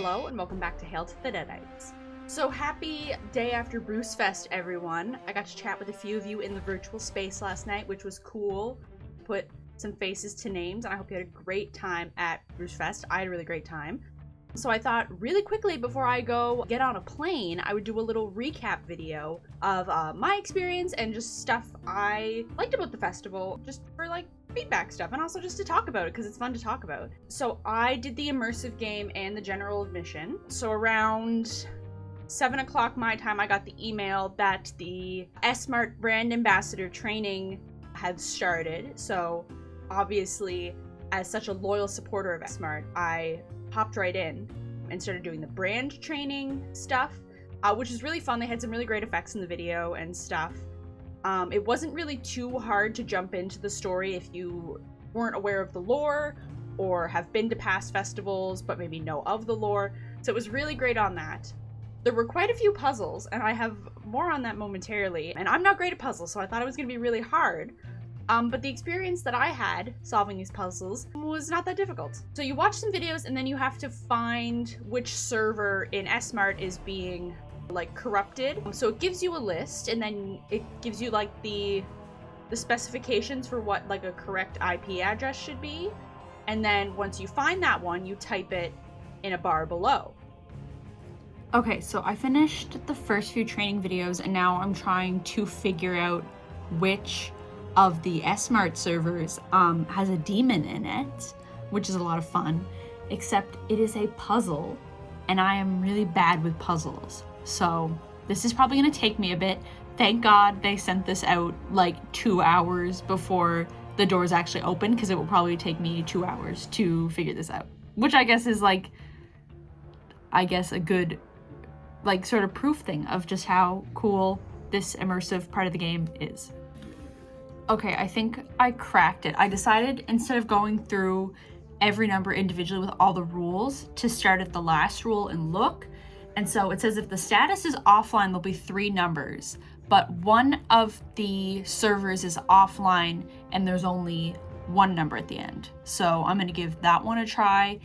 Hello and welcome back to Hail to the Deadites. So happy day after BruceFest, everyone. I got to chat with a few of you in the virtual space last night, which was cool. Put some faces to names, and I hope you had a great time at BruceFest. I had a really great time. So I thought really quickly before I go get on a plane, I would do a little recap video of my experience and just stuff I liked about the festival, just for like feedback stuff, and also just to talk about it because it's fun to talk about. So I did the immersive game and the general admission. So around 7 o'clock my time, I got the email that the S-Mart brand ambassador training had started. So obviously, as such a loyal supporter of S-Mart, I hopped right in and started doing the brand training stuff, which is really fun. They had some really great effects in the video and stuff. It wasn't really too hard to jump into the story if you weren't aware of the lore or have been to past festivals but maybe know of the lore. So it was really great on that. There were quite a few puzzles, and I have more on that momentarily. And I'm not great at puzzles, so I thought it was going to be really hard. But the experience that I had solving these puzzles was not that difficult. So you watch some videos and then you have to find which server in S-Mart is being like corrupted. So it gives you a list, and then it gives you like the specifications for what like a correct IP address should be. And then once you find that one, you type it in a bar below. Okay, so I finished the first few training videos, and now I'm trying to figure out which of the S-Mart servers has a demon in it, which is a lot of fun, except it is a puzzle, and I am really bad with puzzles. So this is probably gonna take me a bit. Thank God they sent this out like 2 hours before the doors actually open, because it will probably take me 2 hours to figure this out, which I guess is like, a good like sort of proof thing of just how cool this immersive part of the game is. Okay, I think I cracked it. I decided instead of going through every number individually with all the rules, to start at the last rule and look. And so it says if the status is offline, there'll be 3 numbers, but one of the servers is offline and there's only 1 number at the end. So I'm gonna give that one a try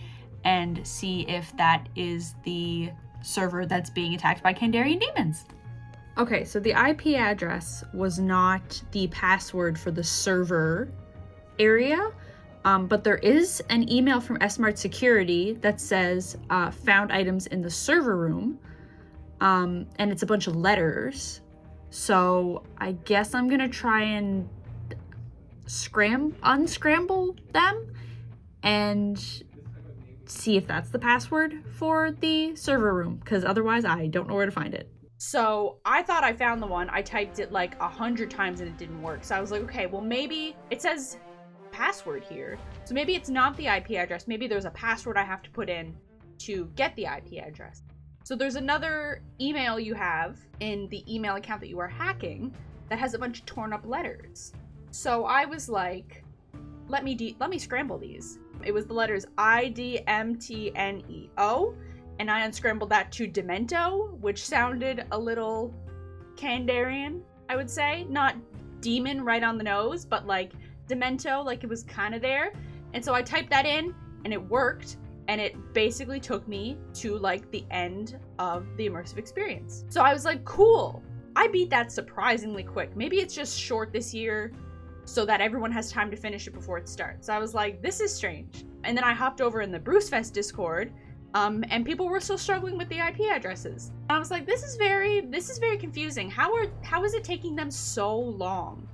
and see if that is the server that's being attacked by Kandarian demons. Okay, so the IP address was not the password for the server area, but there is an email from S-Mart Security that says found items in the server room, and it's a bunch of letters. So I guess I'm gonna try and unscramble them and see if that's the password for the server room, because otherwise I don't know where to find it. So I thought I found the one. I typed it like 100 times and it didn't work. So I was like, okay, well maybe it says password here. So maybe it's not the IP address. Maybe there's a password I have to put in to get the IP address. So there's another email you have in the email account that you are hacking that has a bunch of torn up letters. So I was like, let me scramble these. It was the letters IDMTNEO, and I unscrambled that to Demento, which sounded a little Kandarian, I would say. Not demon right on the nose, but like Demento, like it was kind of there. And so I typed that in, and it worked, and it basically took me to like the end of the immersive experience. So I was like, cool. I beat that surprisingly quick. Maybe it's just short this year, so that everyone has time to finish it before it starts. So I was like, this is strange. And then I hopped over in the BruceFest Discord, and people were still struggling with the IP addresses. And I was like, this is very confusing. How is it taking them so long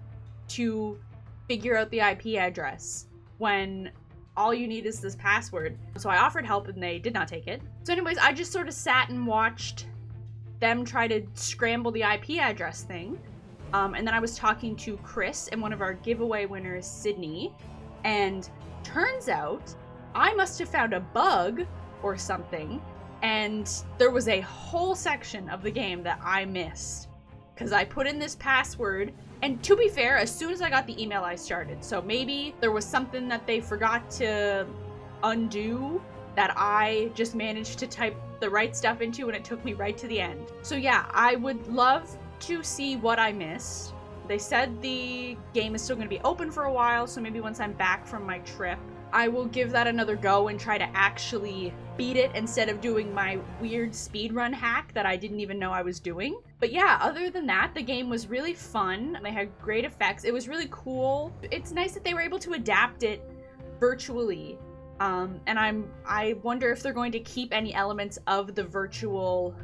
to figure out the IP address when all you need is this password? So I offered help and they did not take it. So anyways, I just sort of sat and watched them try to scramble the IP address thing. And then I was talking to Chris and one of our giveaway winners, Sydney, and turns out I must have found a bug or something, and there was a whole section of the game that I missed because I put in this password, and to be fair, as soon as I got the email I started. So maybe there was something that they forgot to undo that I just managed to type the right stuff into, and it took me right to the end. So yeah, I would love to see what I missed. They said the game is still going to be open for a while, so maybe once I'm back from my trip, I will give that another go and try to actually beat it instead of doing my weird speedrun hack that I didn't even know I was doing. But yeah, other than that, the game was really fun. They had great effects. It was really cool. It's nice that they were able to adapt it virtually. And I wonder if they're going to keep any elements of the virtual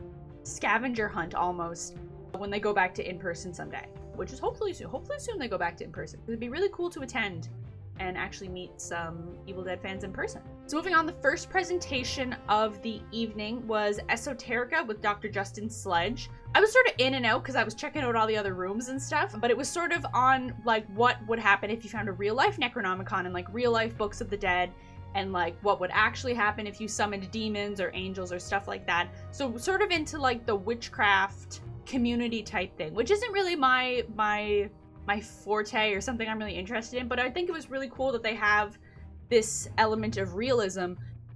scavenger hunt almost when they go back to in-person someday, which is hopefully soon. Hopefully soon they go back to in-person. It'd be really cool to attend and actually meet some Evil Dead fans in person. So moving on, the first presentation of the evening was Esoterica with Dr. Justin Sledge. I was sort of in and out because I was checking out all the other rooms and stuff, but it was sort of on like what would happen if you found a real life Necronomicon and like real life books of the dead, and like what would actually happen if you summoned demons or angels or stuff like that. So sort of into like the witchcraft community type thing, which isn't really my forte or something I'm really interested in, but I think it was really cool that they have this element of realism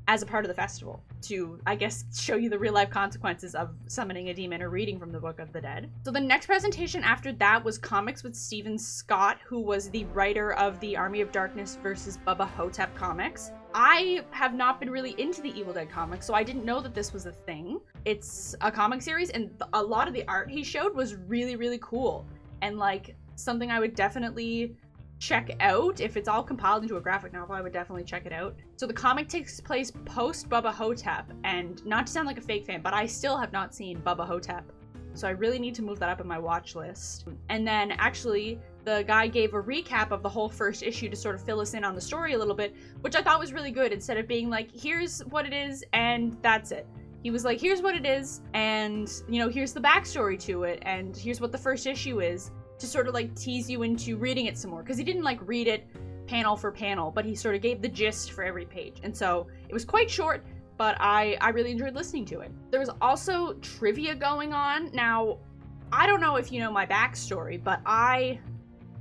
as a part of the festival to, I guess, show you the real life consequences of summoning a demon or reading from the Book of the Dead. So the next presentation after that was Comics with Stephen Scott, who was the writer of the Army of Darkness versus Bubba Hotep comics. I have not been really into the Evil Dead comics, so I didn't know that this was a thing. It's a comic series, and a lot of the art he showed was really, really cool. And like, something I would definitely check out. If it's all compiled into a graphic novel, I would definitely check it out. So the comic takes place post Bubba Hotep, and not to sound like a fake fan, but I still have not seen Bubba Hotep, so I really need to move that up in my watch list. And then actually the guy gave a recap of the whole first issue to sort of fill us in on the story a little bit, which I thought was really good. Instead of being like, here's what it is and that's it, he was like, here's what it is, and you know, here's the backstory to it, and here's what the first issue is, to sort of like tease you into reading it some more, because he didn't like read it panel for panel, but he sort of gave the gist for every page. And so it was quite short, but I really enjoyed listening to it. There was also trivia going on. Now, I don't know if you know my backstory, but I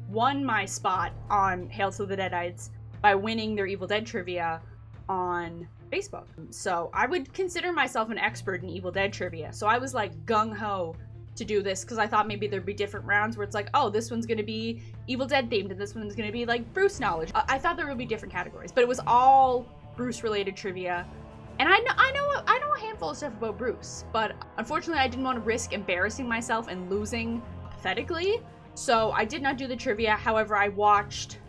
won my spot on Hail to the Deadites by winning their Evil Dead trivia on Facebook. So I would consider myself an expert in Evil Dead trivia. So I was like gung-ho to do this because I thought maybe there'd be different rounds where it's like, oh, this one's gonna be Evil Dead themed and this one's gonna be like Bruce knowledge. I thought there would be different categories, but it was all Bruce related trivia. And I know a handful of stuff about Bruce, but unfortunately I didn't want to risk embarrassing myself and losing pathetically, so I did not do the trivia. However, I watched,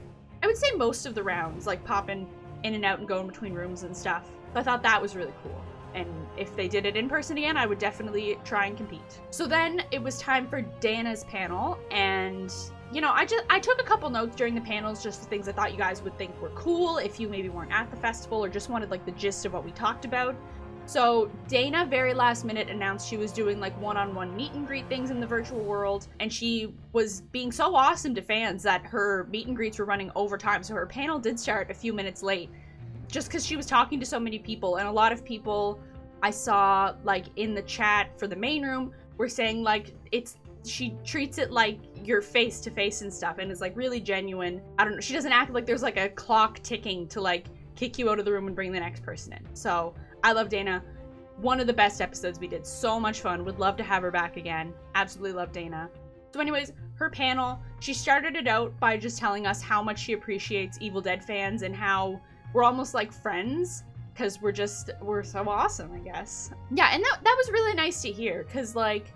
I would say, most of the rounds, like popping in and out and going between rooms and stuff. So I thought that was really cool. And if they did it in person again, I would definitely try and compete. So then it was time for Dana's panel, and you know, I took a couple notes during the panels, just things I thought you guys would think were cool if you maybe weren't at the festival or just wanted like the gist of what we talked about. So Dana very last minute announced she was doing like one-on-one meet and greet things in the virtual world, and she was being so awesome to fans that her meet and greets were running overtime, so her panel did start a few minutes late just because she was talking to so many people. And a lot of people I saw like in the chat for the main room were saying like she treats it like you're face to face and stuff, and is like really genuine. I don't know, she doesn't act like there's like a clock ticking to like kick you out of the room and bring the next person in. So I love Dana. One of the best episodes we did. So much fun. Would love to have her back again. Absolutely love Dana. So anyways, her panel, she started it out by just telling us how much she appreciates Evil Dead fans and how we're almost like friends because we're so awesome, I guess. Yeah, and that was really nice to hear, because like,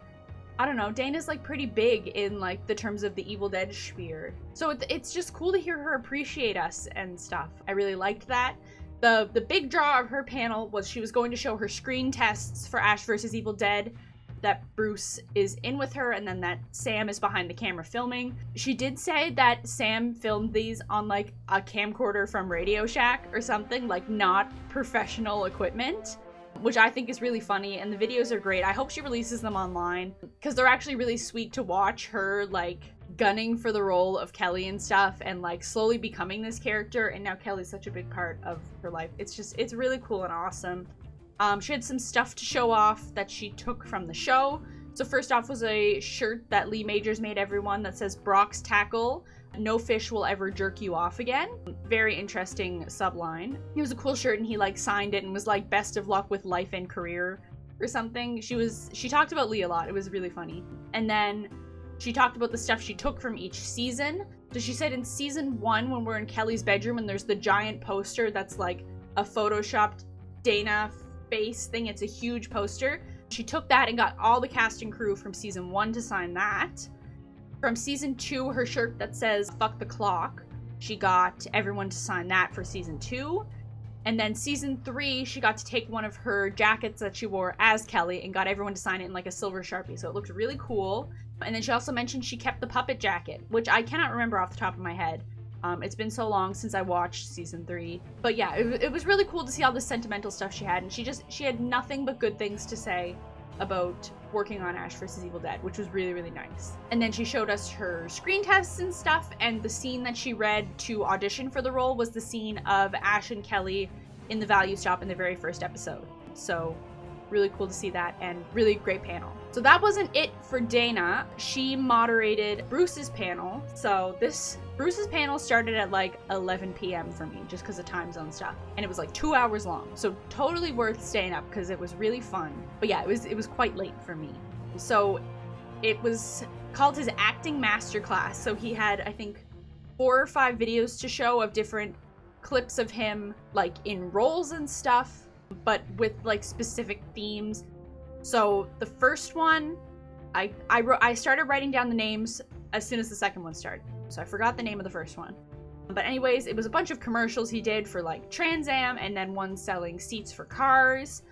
I don't know, Dana's like pretty big in like the terms of the Evil Dead sphere. So it's just cool to hear her appreciate us and stuff. I really liked that. The big draw of her panel was she was going to show her screen tests for Ash vs. Evil Dead, that Bruce is in with her, and then that Sam is behind the camera filming. She did say that Sam filmed these on like a camcorder from Radio Shack or something, like not professional equipment, which I think is really funny, and the videos are great. I hope she releases them online because they're actually really sweet to watch her like gunning for the role of Kelly and stuff, and like slowly becoming this character, and now Kelly's such a big part of her life. It's really cool and awesome. She had some stuff to show off that she took from the show. So first off was a shirt that Lee Majors made everyone that says Brock's Tackle, no fish will ever jerk you off again. Very interesting subline. It was a cool shirt, and he like signed it and was like, best of luck with life and career or something. She talked about Lee a lot. It was really funny. And then she talked about the stuff she took from each season. So she said in season 1, when we're in Kelly's bedroom and there's the giant poster that's like a photoshopped Dana face thing, it's a huge poster. She took that and got all the cast and crew from season 1 to sign that. From season 2, her shirt that says "fuck the clock," she got everyone to sign that for season 2. And then season 3, she got to take one of her jackets that she wore as Kelly and got everyone to sign it in like a silver Sharpie. So it looked really cool. And then she also mentioned she kept the puppet jacket, which I cannot remember off the top of my head. It's been so long since I watched season 3. But yeah, it was really cool to see all the sentimental stuff she had. And she had nothing but good things to say about working on Ash vs. Evil Dead, which was really, really nice. And then she showed us her screen tests and stuff, and the scene that she read to audition for the role was the scene of Ash and Kelly in the value shop in the very first episode. So really cool to see that, and really great panel. So that wasn't it for Dana. She moderated Bruce's panel. So Bruce's panel started at like 11 p.m. for me, just because of time zone stuff. And it was like 2 hours long. So totally worth staying up because it was really fun. But yeah, it was quite late for me. So it was called his acting masterclass. So he had, I think, 4 or 5 videos to show of different clips of him like in roles and stuff, but with like specific themes. So the first one, I started writing down the names as soon as the second one started. So I forgot the name of the first one. But anyways, it was a bunch of commercials he did for like Trans Am, and then one selling seats for cars.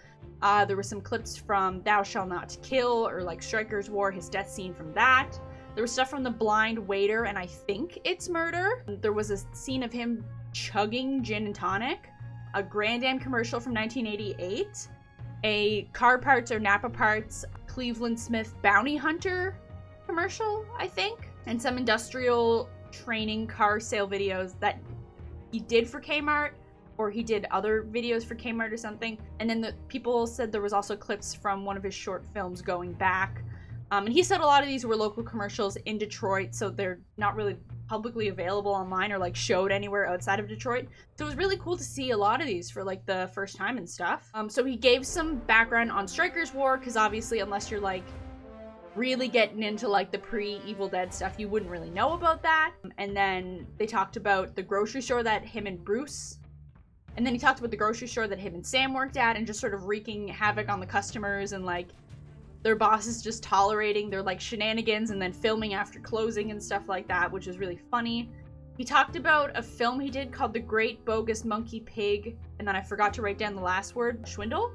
There were some clips from Thou Shall Not Kill, or like Striker's War, his death scene from that. There was stuff from The Blind Waiter, and I think It's Murder. There was a scene of him chugging gin and tonic. A Grand Am commercial from 1988. A car parts or Napa parts Cleveland Smith bounty hunter commercial, I think. And some industrial training car sale videos that he did for Kmart, or he did other videos for Kmart or something. And then the people said there was also clips from one of his short films going back. And he said a lot of these were local commercials in Detroit, so they're not really publicly available online or like showed anywhere outside of Detroit. So it was really cool to see a lot of these for like the first time and stuff. So he gave some background on Striker's War, because obviously unless you're like really getting into like the pre-Evil Dead stuff, you wouldn't really know about that. And then they talked about the grocery store that him and Bruce, and then he talked about the grocery store that him and Sam worked at, and just sort of wreaking havoc on the customers, and like their bosses just tolerating their like shenanigans and then filming after closing and stuff like that, which is really funny. He talked about a film he did called The Great Bogus Monkey Pig, and then I forgot to write down the last word, Schwindel.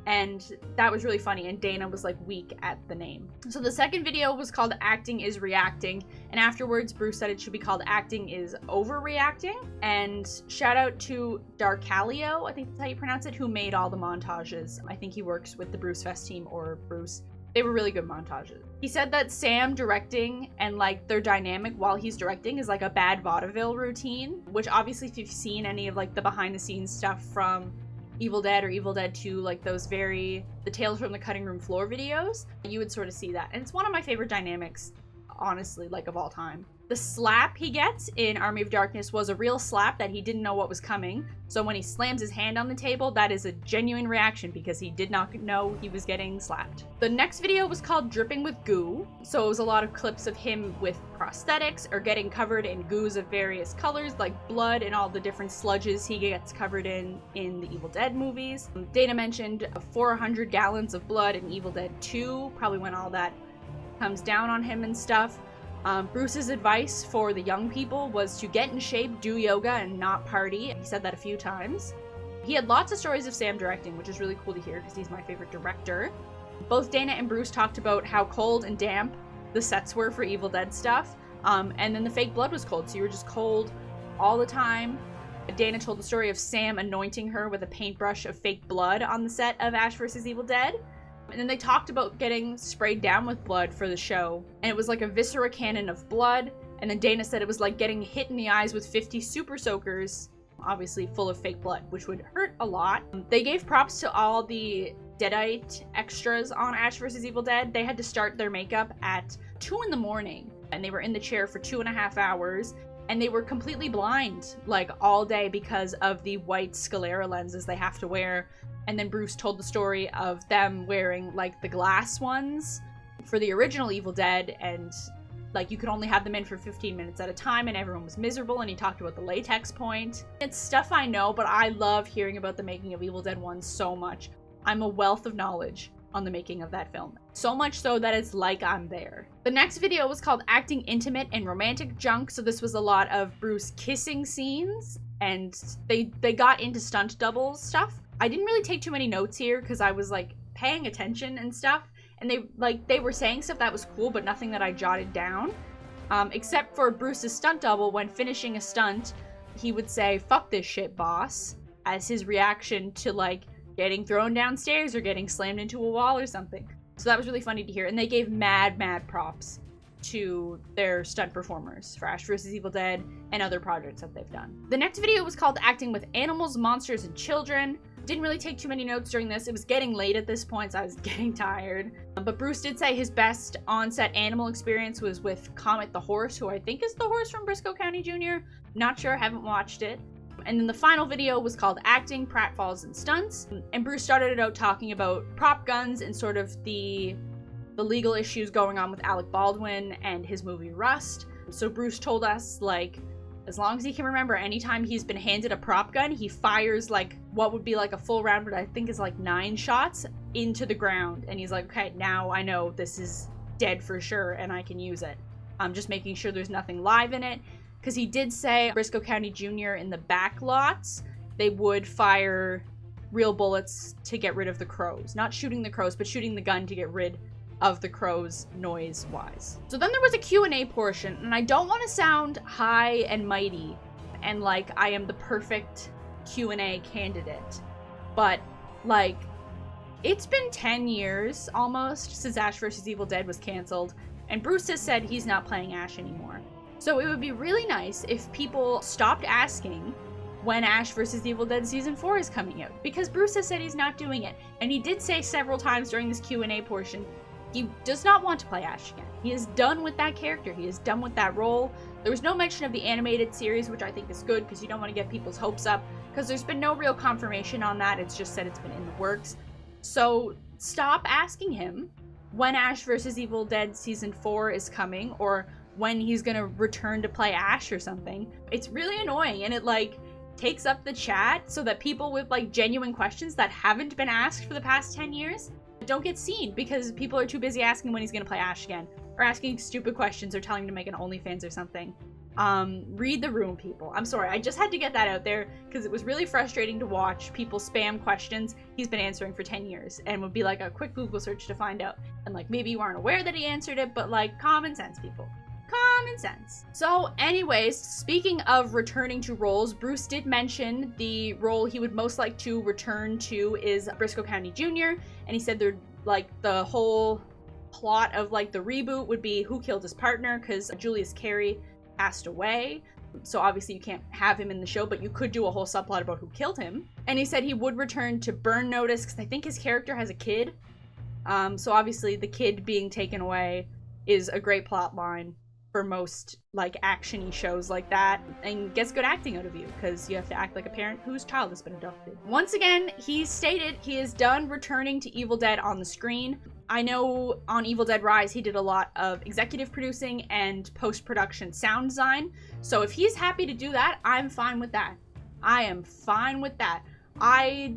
And that was really funny, and Dana was like weak at the name. So the second video was called Acting is Reacting, and afterwards Bruce said it should be called Acting is Overreacting. And shout out to Darkalio, I think that's how you pronounce it, who made all the montages. I think he works with the BruceFest team or Bruce. They were really good montages. He said that Sam directing and like their dynamic while he's directing is like a bad vaudeville routine, which obviously if you've seen any of like the behind the scenes stuff from Evil Dead or Evil Dead 2, like those the Tales from the Cutting Room Floor videos, you would sort of see that. And it's one of my favorite dynamics, honestly, like of all time. The slap he gets in Army of Darkness was a real slap that he didn't know what was coming. So when he slams his hand on the table, that is a genuine reaction because he did not know he was getting slapped. The next video was called Dripping with Goo. So it was a lot of clips of him with prosthetics or getting covered in goos of various colors, like blood and all the different sludges he gets covered in the Evil Dead movies. Dana mentioned 400 gallons of blood in Evil Dead 2, probably when all that comes down on him and stuff. Bruce's advice for the young people was to get in shape, do yoga, and not party. He said that a few times. He had lots of stories of Sam directing, which is really cool to hear because he's my favorite director. Both Dana and Bruce talked about how cold and damp the sets were for Evil Dead stuff. And then the fake blood was cold, so you were just cold all the time. Dana told the story of Sam anointing her with a paintbrush of fake blood on the set of Ash vs. Evil Dead. And then they talked about getting sprayed down with blood for the show. And it was like a viscera cannon of blood. And then Dana said it was like getting hit in the eyes with 50 super soakers, obviously full of fake blood, which would hurt a lot. They gave props to all the Deadite extras on Ash vs. Evil Dead. They had to start their makeup at 2 in the morning. And they were in the chair for 2.5 hours. And they were completely blind, like, all day because of the white sclera lenses they have to wear. And then Bruce told the story of them wearing, like, the glass ones for the original Evil Dead, and, like you could only have them in for 15 minutes at a time and everyone was miserable, and he talked about the latex point. It's stuff I know, but I love hearing about the making of Evil Dead 1 so much. I'm a wealth of knowledge on the making of that film. So much so that it's like I'm there. The next video was called Acting Intimate and Romantic Junk. So this was a lot of Bruce kissing scenes, and they got into stunt doubles stuff. I didn't really take too many notes here because I was like paying attention and stuff, and they were saying stuff that was cool, but nothing that I jotted down. Except for Bruce's stunt double, when finishing a stunt, he would say, "Fuck this shit, boss," as his reaction to like getting thrown downstairs or getting slammed into a wall or something. So that was really funny to hear, and they gave mad props to their stunt performers for Ash vs. Evil Dead and other projects that they've done. The next video was called Acting with Animals, Monsters, and Children. Didn't really take too many notes during this. It was getting late at this point, so I was getting tired. But Bruce did say his best on-set animal experience was with Comet the horse, who I think is the horse from Briscoe County Jr. Not sure, haven't watched it. And then the final video was called Acting, Pratfalls, and Stunts. And Bruce started it out talking about prop guns and sort of the legal issues going on with Alec Baldwin and his movie Rust. So Bruce told us, like, as long as he can remember, anytime he's been handed a prop gun, he fires like what would be like a full round, but I think is like 9 shots into the ground. And he's like, okay, now I know this is dead for sure and I can use it. I'm just making sure there's nothing live in it. Because he did say Briscoe County Jr. in the back lots, they would fire real bullets to get rid of the crows. Not shooting the crows, but shooting the gun to get rid of the crows noise-wise. So then there was a Q&A portion, and I don't want to sound high and mighty and like I am the perfect Q&A candidate, but like it's been 10 years almost since Ash vs. Evil Dead was canceled, and Bruce has said he's not playing Ash anymore. So it would be really nice if people stopped asking when Ash vs. Evil Dead Season 4 is coming out, because Bruce has said he's not doing it. And he did say several times during this Q&A portion, he does not want to play Ash again. He is done with that character. He is done with that role. There was no mention of the animated series, which I think is good, because you don't want to get people's hopes up, because there's been no real confirmation on that. It's just said it's been in the works. So stop asking him when Ash vs. Evil Dead Season 4 is coming, or when he's gonna return to play Ash or something. It's really annoying, and it like takes up the chat so that people with like genuine questions that haven't been asked for the past 10 years don't get seen, because people are too busy asking when he's gonna play Ash again, or asking stupid questions, or telling him to make an OnlyFans or something. Read the room, people. I'm sorry, I just had to get that out there because it was really frustrating to watch people spam questions he's been answering for 10 years, and would be like a quick Google search to find out, and like maybe you aren't aware that he answered it, but like common sense, people. Common sense. So anyways, speaking of returning to roles, Bruce did mention the role he would most like to return to is Briscoe County Jr. And he said they're like the whole plot of like the reboot would be who killed his partner, because Julius Carey passed away. So obviously you can't have him in the show, but you could do a whole subplot about who killed him. And he said he would return to Burn Notice because I think his character has a kid. So obviously the kid being taken away is a great plot line for most like action-y shows like that, and gets good acting out of you because you have to act like a parent whose child has been adopted. Once again, he stated he is done returning to Evil Dead on the screen. I know on Evil Dead Rise he did a lot of executive producing and post-production sound design, so if he's happy to do that, I'm fine with that. I am fine with that. I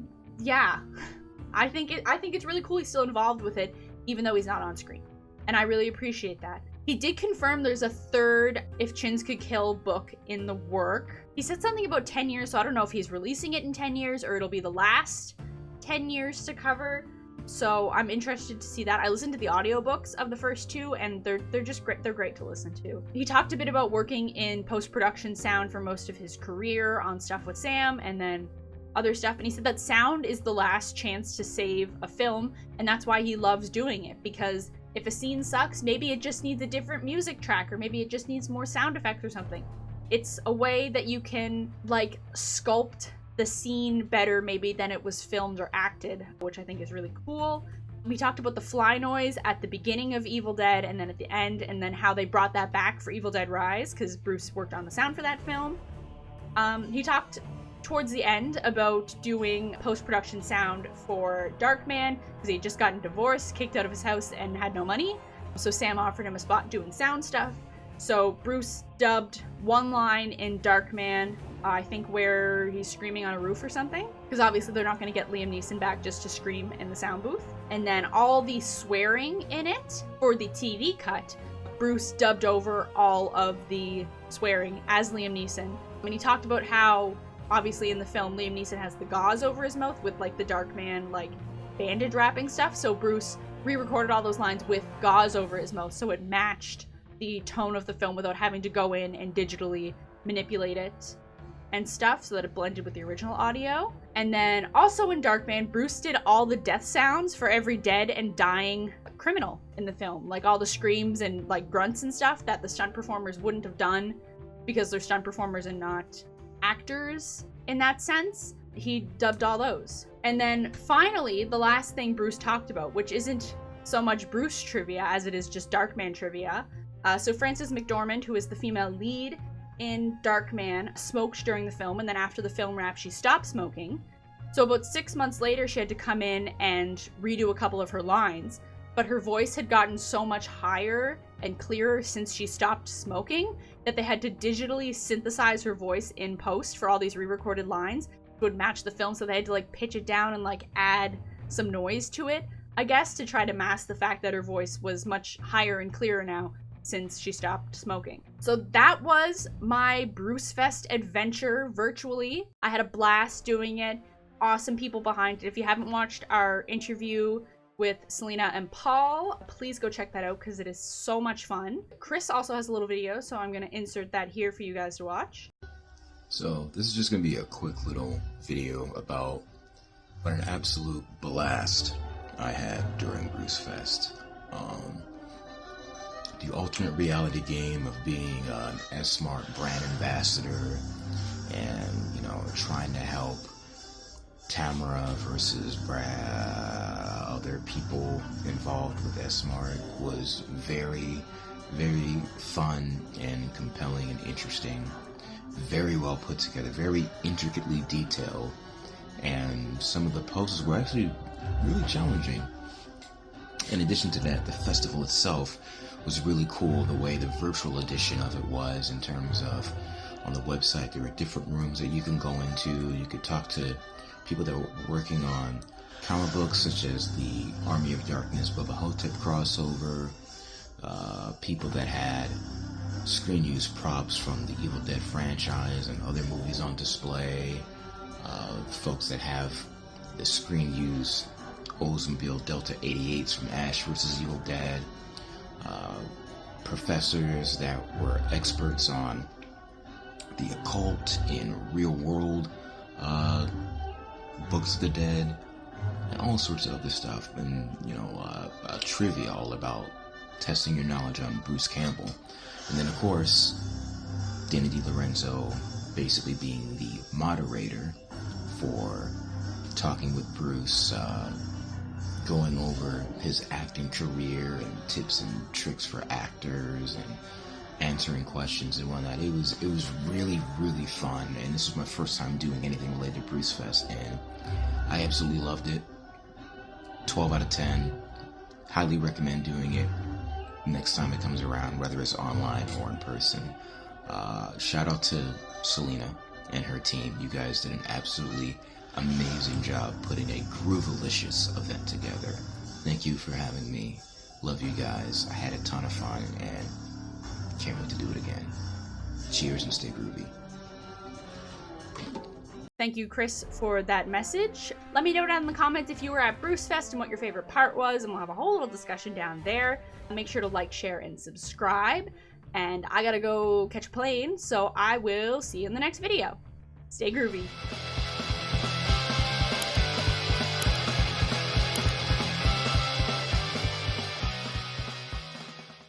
think it's really cool he's still involved with it even though he's not on screen, and I really appreciate that. He did confirm there's a third If Chins Could Kill book in the work. He said something about 10 years, so I don't know if he's releasing it in 10 years or it'll be the last 10 years to cover. So I'm interested to see that. I listened to the audiobooks of the first 2 and they're just great. They're great to listen to. He talked a bit about working in post-production sound for most of his career on stuff with Sam and then other stuff. And he said that sound is the last chance to save a film, and that's why he loves doing it, because if a scene sucks, maybe it just needs a different music track, or maybe it just needs more sound effects or something. It's a way that you can like sculpt the scene better maybe than it was filmed or acted, which I think is really cool. We talked about the fly noise at the beginning of Evil Dead and then at the end, and then how they brought that back for Evil Dead Rise because Bruce worked on the sound for that film. He talked towards the end about doing post-production sound for Darkman because he had just gotten divorced, kicked out of his house, and had no money. So Sam offered him a spot doing sound stuff. So Bruce dubbed one line in Darkman, I think where he's screaming on a roof or something, because obviously they're not going to get Liam Neeson back just to scream in the sound booth. And then all the swearing in it for the TV cut, Bruce dubbed over all of the swearing as Liam Neeson. When he talked about how, obviously in the film, Liam Neeson has the gauze over his mouth with like the Darkman like bandage wrapping stuff, so Bruce re-recorded all those lines with gauze over his mouth so it matched the tone of the film without having to go in and digitally manipulate it and stuff so that it blended with the original audio. And then also in Darkman, Bruce did all the death sounds for every dead and dying criminal in the film, like all the screams and like grunts and stuff that the stunt performers wouldn't have done because they're stunt performers and not actors in that sense. He dubbed all those. And then finally, the last thing Bruce talked about, which isn't so much Bruce trivia as it is just Darkman trivia. So Frances McDormand, who is the female lead in Darkman, smoked during the film, and then after the film wrap, she stopped smoking. So about 6 months later, she had to come in and redo a couple of her lines, but her voice had gotten so much higher and clearer since she stopped smoking that they had to digitally synthesize her voice in post for all these re-recorded lines would match the film, so they had to like pitch it down and like add some noise to it, I guess, to try to mask the fact that her voice was much higher and clearer now since she stopped smoking. So that was my BruceFest adventure virtually. I had a blast doing it. Awesome people behind it. If you haven't watched our interview with Selena and Paul, please go check that out because it is so much fun. Chris also has a little video, so I'm going to insert that here for you guys to watch. So this is just going to be a quick little video about what an absolute blast I had during BruceFest. The alternate reality game of being an S-Smart brand ambassador and, you know, trying to help Tamara versus other people involved with S-Smart was very, very fun and compelling and interesting. Very well put together, very intricately detailed, and some of the poses were actually really challenging. In addition to that, the festival itself was really cool, the way the virtual edition of it was, in terms of on the website there were different rooms that you can go into. You could talk to people that were working on comic books such as the Army of Darkness Bubba Hotep crossover, people that had screen use props from the Evil Dead franchise and other movies on display, folks that have the screen use Oldsmobile Delta 88s from Ash vs. Evil Dead, professors that were experts on the occult in real world books of the dead, and all sorts of other stuff, and you know, trivia all about testing your knowledge on Bruce Campbell. And then, of course, Danny DiLorenzo basically being the moderator for talking with Bruce, going over his acting career and tips and tricks for actors and answering questions and whatnot. It was really, really fun, and this was my first time doing anything related to BruceFest, and I absolutely loved it. 12 out of 10. Highly recommend doing it next time it comes around, whether it's online or in person. Shout out to Selena and her team. You guys did an absolutely amazing job putting a groovalicious event together. Thank you for having me. Love you guys. I had a ton of fun and can't wait to do it again. Cheers and stay groovy. Thank you, Chris, for that message. Let me know down in the comments if you were at BruceFest and what your favorite part was, and we'll have a whole little discussion down there. Make sure to like, share, and subscribe. And I gotta go catch a plane, so I will see you in the next video. Stay groovy.